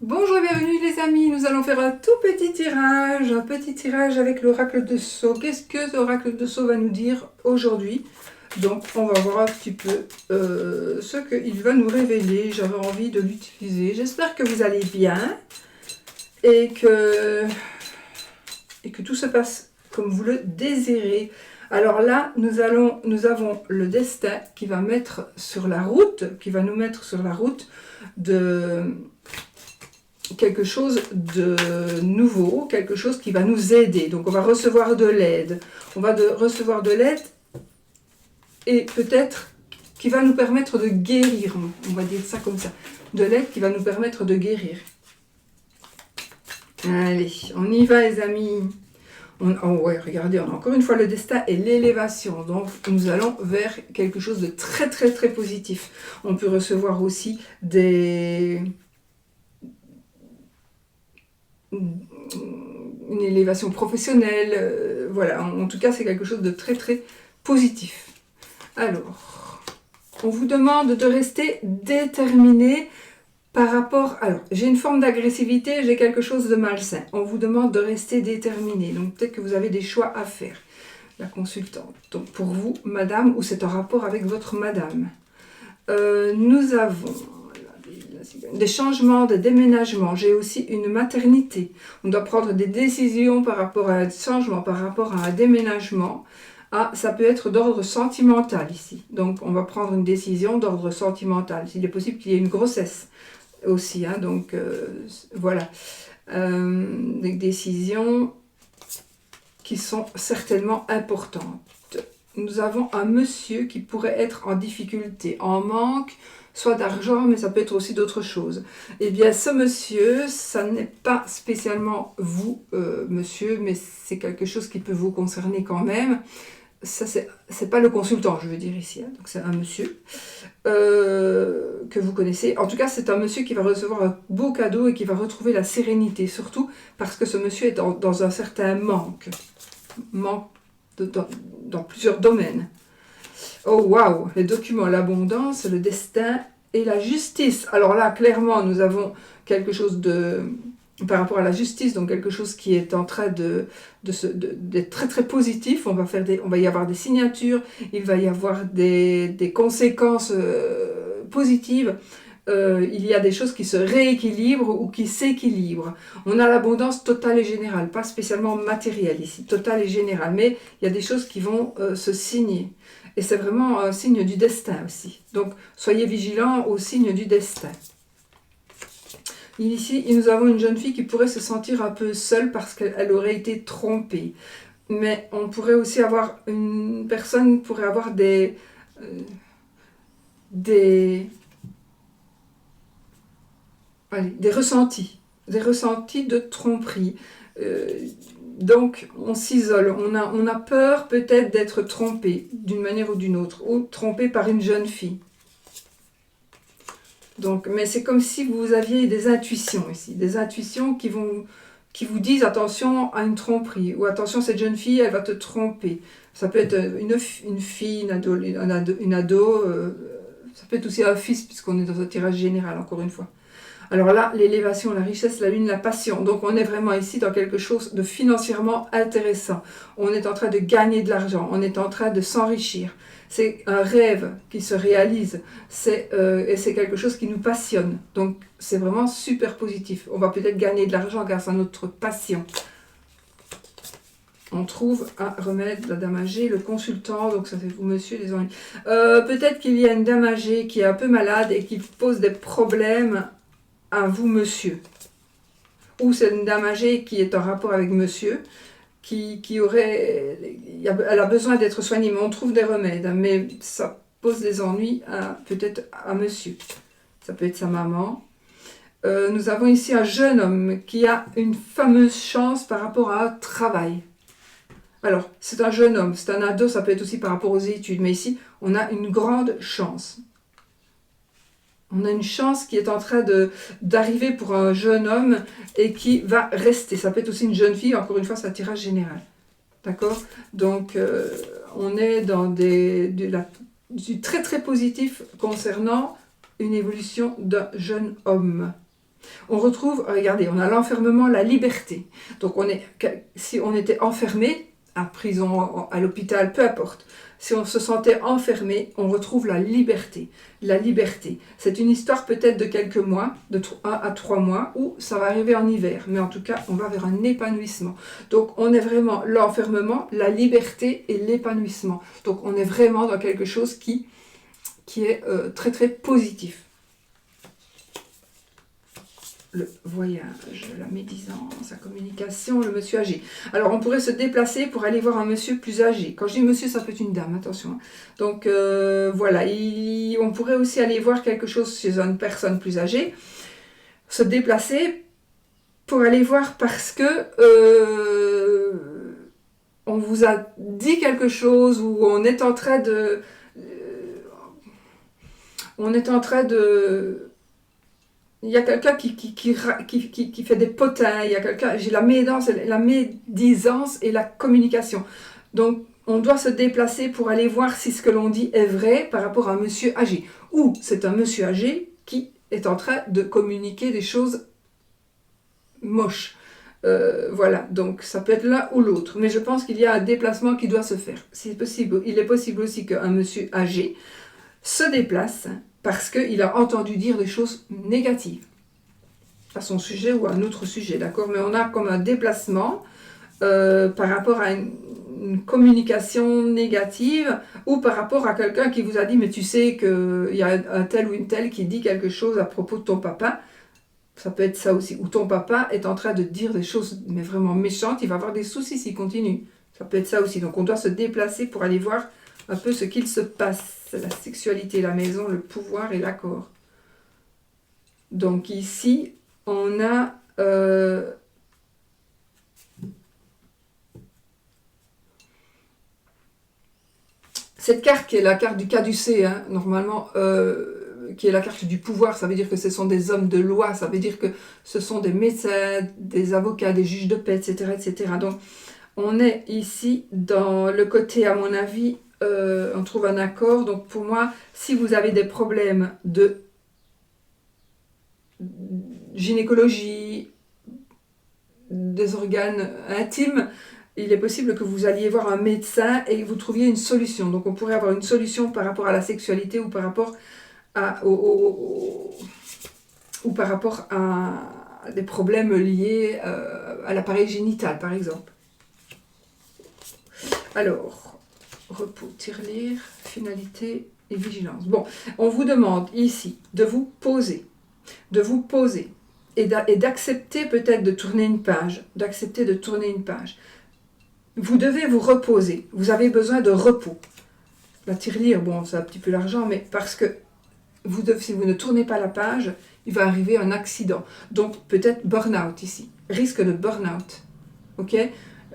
Bonjour et bienvenue les amis, nous allons faire un tout petit tirage avec l'oracle de Sceaux. Qu'est-ce que l'oracle de Sceaux va nous dire aujourd'hui? Donc on va voir un petit peu ce qu'il va nous révéler. J'avais envie de l'utiliser. J'espère que vous allez bien et que tout se passe comme vous le désirez. Alors là, nous avons le destin qui va mettre sur la route, qui va nous mettre sur la route de quelque chose de nouveau, quelque chose qui va nous aider. Donc on va recevoir de l'aide. On va recevoir de l'aide et peut-être qui va nous permettre de guérir. On va dire ça comme ça. De l'aide qui va nous permettre de guérir. Allez, on y va les amis. Oh ouais, regardez, on a encore une fois le destin et l'élévation. Donc nous allons vers quelque chose de très très très positif. On peut recevoir aussi une élévation professionnelle, voilà, en tout cas c'est quelque chose de très très positif. Alors, on vous demande de rester déterminé par rapport, alors j'ai une forme d'agressivité, j'ai quelque chose de malsain, on vous demande de rester déterminé, donc peut-être que vous avez des choix à faire, la consultante. Donc pour vous, madame, ou c'est en rapport avec votre madame. Nous avons des changements, des déménagements. J'ai aussi une maternité. On doit prendre des décisions par rapport à un changement, par rapport à un déménagement. Ah, ça peut être d'ordre sentimental ici. Donc, on va prendre une décision d'ordre sentimental. Il est possible qu'il y ait une grossesse aussi. Hein, donc, voilà. Des décisions qui sont certainement importantes. Nous avons un monsieur qui pourrait être en difficulté, en manque, soit d'argent, mais ça peut être aussi d'autres choses. Eh bien, ce monsieur, ça n'est pas spécialement vous, monsieur, mais c'est quelque chose qui peut vous concerner quand même. Ça, c'est pas le consultant, je veux dire ici. Hein. Donc, c'est un monsieur que vous connaissez. En tout cas, c'est un monsieur qui va recevoir un beau cadeau et qui va retrouver la sérénité, surtout parce que ce monsieur est dans un certain manque dans plusieurs domaines. Oh waouh, les documents, l'abondance, le destin et la justice. Alors là, clairement, nous avons quelque chose par rapport à la justice, donc quelque chose qui est en train d'être très très positif. On va y avoir des signatures, il va y avoir des conséquences positives. Il y a des choses qui se rééquilibrent ou qui s'équilibrent. On a l'abondance totale et générale, pas spécialement matérielle ici, totale et générale, mais il y a des choses qui vont se signer. Et c'est vraiment un signe du destin aussi. Donc, soyez vigilants au signe du destin. Ici, nous avons une jeune fille qui pourrait se sentir un peu seule parce qu'elle aurait été trompée. Mais on pourrait aussi avoir une personne qui pourrait avoir des ressentis de tromperie. Donc on s'isole, on a peur peut-être d'être trompé d'une manière ou d'une autre, ou trompé par une jeune fille. Donc, mais c'est comme si vous aviez des intuitions ici, des intuitions qui vous disent attention à une tromperie, ou attention cette jeune fille elle va te tromper. Ça peut être une fille, une ado, ça peut être aussi un fils puisqu'on est dans un tirage général encore une fois. Alors là, l'élévation, la richesse, la lune, la passion. Donc on est vraiment ici dans quelque chose de financièrement intéressant. On est en train de gagner de l'argent, on est en train de s'enrichir. C'est un rêve qui se réalise et c'est quelque chose qui nous passionne. Donc c'est vraiment super positif. On va peut-être gagner de l'argent grâce à notre passion. On trouve un remède, la dame âgée, le consultant, donc ça fait vous monsieur les ennuis. Peut-être qu'il y a une dame âgée qui est un peu malade et qui pose des problèmes à vous monsieur, ou c'est une dame âgée qui est en rapport avec monsieur, elle a besoin d'être soignée, mais on trouve des remèdes, mais ça pose des ennuis peut-être à monsieur, ça peut être sa maman. Nous avons ici un jeune homme qui a une fameuse chance par rapport à un travail. Alors, c'est un jeune homme, c'est un ado, ça peut être aussi par rapport aux études, mais ici, on a une grande chance. On a une chance qui est en train d'arriver pour un jeune homme et qui va rester. Ça peut être aussi une jeune fille, encore une fois, c'est un tirage général. D'accord? Donc, on est dans du très très positif concernant une évolution d'un jeune homme. On retrouve, regardez, on a l'enfermement, la liberté. Donc si on était enfermé, à prison, à l'hôpital, peu importe, si on se sentait enfermé, on retrouve la liberté. La liberté, c'est une histoire peut-être de quelques mois, de 1 à 3 mois, ou ça va arriver en hiver. Mais en tout cas, on va vers un épanouissement. Donc on est vraiment l'enfermement, la liberté et l'épanouissement. Donc on est vraiment dans quelque chose qui est très très positif. Le voyage, la médisance, la communication, le monsieur âgé. Alors, on pourrait se déplacer pour aller voir un monsieur plus âgé. Quand je dis monsieur, ça peut être une dame, attention. Donc, voilà. On pourrait aussi aller voir quelque chose chez une personne plus âgée. Se déplacer pour aller voir parce que on vous a dit quelque chose ou on est en train de... Il y a quelqu'un qui fait des potins, il y a quelqu'un, j'ai la médisance et la communication. Donc, on doit se déplacer pour aller voir si ce que l'on dit est vrai par rapport à un monsieur âgé. Ou c'est un monsieur âgé qui est en train de communiquer des choses moches. Voilà, donc ça peut être l'un ou l'autre. Mais je pense qu'il y a un déplacement qui doit se faire. C'est possible. Il est possible aussi qu'un monsieur âgé se déplace parce qu'il a entendu dire des choses négatives à son sujet ou à un autre sujet, d'accord? Mais on a comme un déplacement par rapport à une communication négative ou par rapport à quelqu'un qui vous a dit « mais tu sais qu'il y a un tel ou une telle qui dit quelque chose à propos de ton papa ». Ça peut être ça aussi. Ou ton papa est en train de dire des choses mais vraiment méchantes, il va avoir des soucis s'il continue. Ça peut être ça aussi. Donc on doit se déplacer pour aller voir un peu ce qu'il se passe. La sexualité, la maison, le pouvoir et l'accord. Donc ici, on a cette carte qui est la carte du caducé, hein, normalement, qui est la carte du pouvoir. Ça veut dire que ce sont des hommes de loi, ça veut dire que ce sont des médecins, des avocats, des juges de paix, etc. etc. Donc on est ici dans le côté, à mon avis, on trouve un accord. Donc pour moi, si vous avez des problèmes de gynécologie, des organes intimes, il est possible que vous alliez voir un médecin et que vous trouviez une solution. Donc on pourrait avoir une solution par rapport à la sexualité ou par rapport à, ou par rapport à des problèmes liés à l'appareil génital, par exemple. Alors, repos, tirelire, finalité et vigilance. Bon, on vous demande ici de vous poser et d'accepter peut-être de tourner une page, Vous devez vous reposer, vous avez besoin de repos. La tirelire, bon, c'est un petit peu l'argent, mais parce que si vous ne tournez pas la page, il va arriver un accident. Donc peut-être burn-out ici, risque de burn-out, ok?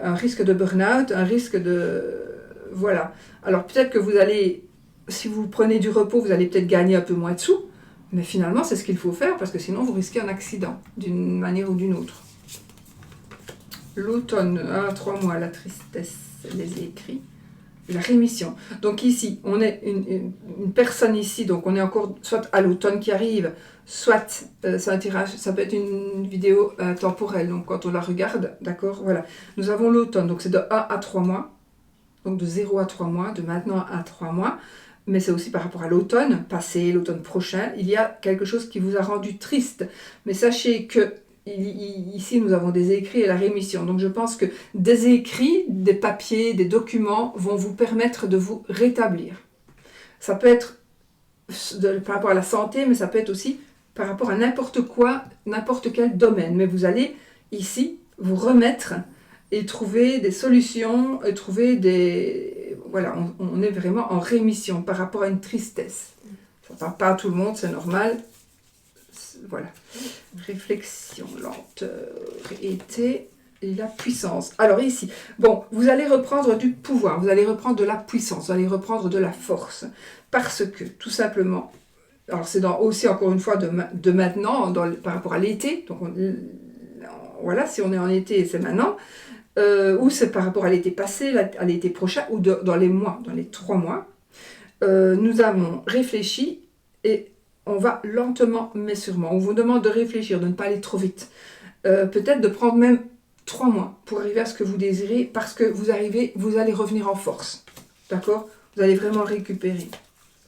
Un risque de burn-out, un risque de... Voilà. Alors peut-être que vous allez, si vous prenez du repos, vous allez peut-être gagner un peu moins de sous, mais finalement c'est ce qu'il faut faire parce que sinon vous risquez un accident d'une manière ou d'une autre. L'automne, 3 mois, la tristesse, les écrits, la rémission. Donc ici, on est une personne ici, donc on est encore soit à l'automne qui arrive, soit c'est un tirage, ça peut être une vidéo temporelle, donc quand on la regarde, d'accord, voilà. Nous avons l'automne, donc c'est de 1 à 3 mois, donc de 0 à 3 mois, de maintenant à 3 mois, mais c'est aussi par rapport à l'automne passé, l'automne prochain, il y a quelque chose qui vous a rendu triste. Mais sachez que ici, nous avons des écrits et la rémission. Donc, je pense que des écrits, des papiers, des documents vont vous permettre de vous rétablir. Ça peut être par rapport à la santé, mais ça peut être aussi par rapport à n'importe quoi, n'importe quel domaine. Mais vous allez ici vous remettre et trouver des solutions, et trouver des... Voilà, on est vraiment en rémission par rapport à une tristesse. Ça ne parle pas à tout le monde, c'est normal. Voilà. Réflexion, lenteur, été et la puissance. Alors ici, bon, vous allez reprendre du pouvoir, vous allez reprendre de la puissance, vous allez reprendre de la force. Parce que, tout simplement, alors c'est aussi encore une fois de maintenant, par rapport à l'été, donc voilà, si on est en été, c'est maintenant, ou c'est par rapport à l'été passé, à l'été prochain, ou dans les mois, dans les 3 mois, nous avons réfléchi et on va lentement mais sûrement. On vous demande de réfléchir, de ne pas aller trop vite. Peut-être de prendre même 3 mois pour arriver à ce que vous désirez, parce que vous allez revenir en force. D'accord? Vous allez vraiment récupérer.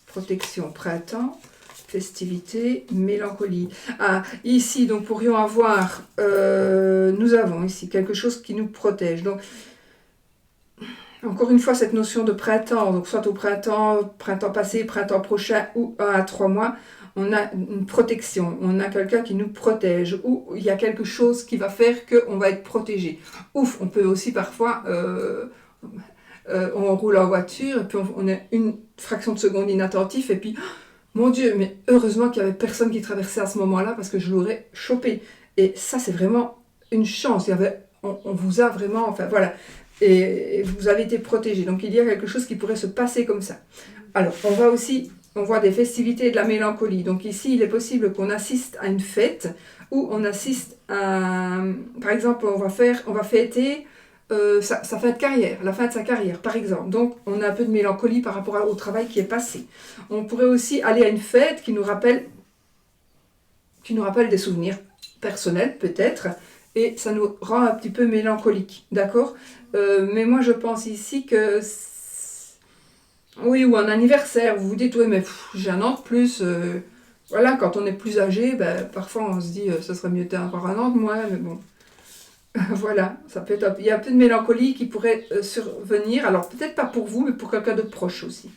Protection, printemps, festivité, mélancolie. Ah, ici, donc pourrions avoir, nous avons ici quelque chose qui nous protège. Donc, encore une fois, cette notion de printemps, donc soit au printemps, printemps passé, printemps prochain, ou 1 à 3 mois, on a une protection, on a quelqu'un qui nous protège, ou il y a quelque chose qui va faire qu'on va être protégé. Ouf, on peut aussi parfois, on roule en voiture, et puis on a une fraction de seconde inattentif, et puis, mon Dieu, mais heureusement qu'il n'y avait personne qui traversait à ce moment-là, parce que je l'aurais chopé. Et ça, c'est vraiment une chance. On vous a vraiment, enfin voilà, et vous avez été protégé. Donc il y a quelque chose qui pourrait se passer comme ça. Alors, on voit des festivités et de la mélancolie. Donc ici, il est possible qu'on assiste à une fête, ou on assiste à, par exemple, on va fêter sa fin de carrière, la fin de sa carrière, par exemple. Donc, on a un peu de mélancolie par rapport au travail qui est passé. On pourrait aussi aller à une fête qui nous rappelle des souvenirs personnels, peut-être, et ça nous rend un petit peu mélancolique, d'accord? Mais moi, je pense ici que... Oui, ou un anniversaire, vous vous dites, oui, mais j'ai un an de plus. Voilà, quand on est plus âgé, ben, parfois on se dit, ça serait mieux d'avoir encore un an de moins, mais bon. Voilà, ça peut être, il y a un peu de mélancolie qui pourrait survenir, alors peut-être pas pour vous, mais pour quelqu'un de proche aussi.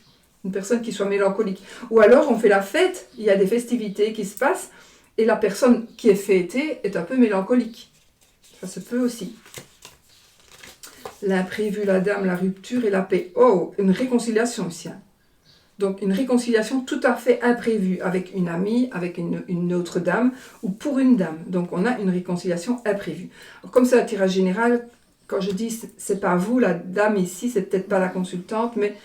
Une personne qui soit mélancolique. Ou alors on fait la fête, il y a des festivités qui se passent, et la personne qui est fêtée est un peu mélancolique. Ça se peut aussi. L'imprévu, la dame, la rupture et la paix. Oh, une réconciliation aussi. Hein. Donc une réconciliation tout à fait imprévue avec une amie, avec une autre dame ou pour une dame. Donc on a une réconciliation imprévue. Alors, comme c'est un tirage général, quand je dis c'est pas vous, la dame ici, c'est peut-être pas la consultante, mais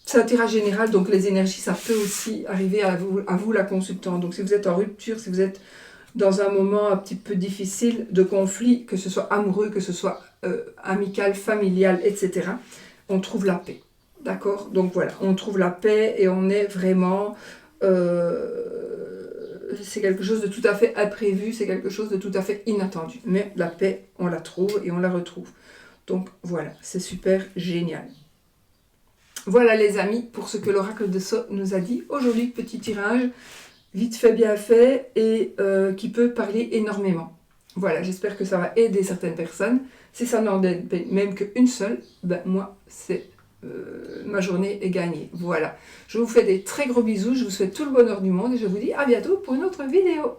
c'est un tirage général, donc les énergies, ça peut aussi arriver à vous la consultante. Donc si vous êtes en rupture, si vous êtes dans un moment un petit peu difficile de conflit, que ce soit amoureux, que ce soit amical, familial, etc., on trouve la paix. D'accord? Donc voilà, on trouve la paix et on est vraiment... c'est quelque chose de tout à fait imprévu, c'est quelque chose de tout à fait inattendu. Mais la paix, on la trouve et on la retrouve. Donc voilà, c'est super génial. Voilà les amis, pour ce que l'oracle de So nous a dit. Aujourd'hui, petit tirage, vite fait, bien fait, et qui peut parler énormément. Voilà, j'espère que ça va aider certaines personnes. Si ça n'en aide même qu'une seule, ben moi, c'est... ma journée est gagnée. Voilà. Je vous fais des très gros bisous, je vous souhaite tout le bonheur du monde et je vous dis à bientôt pour une autre vidéo.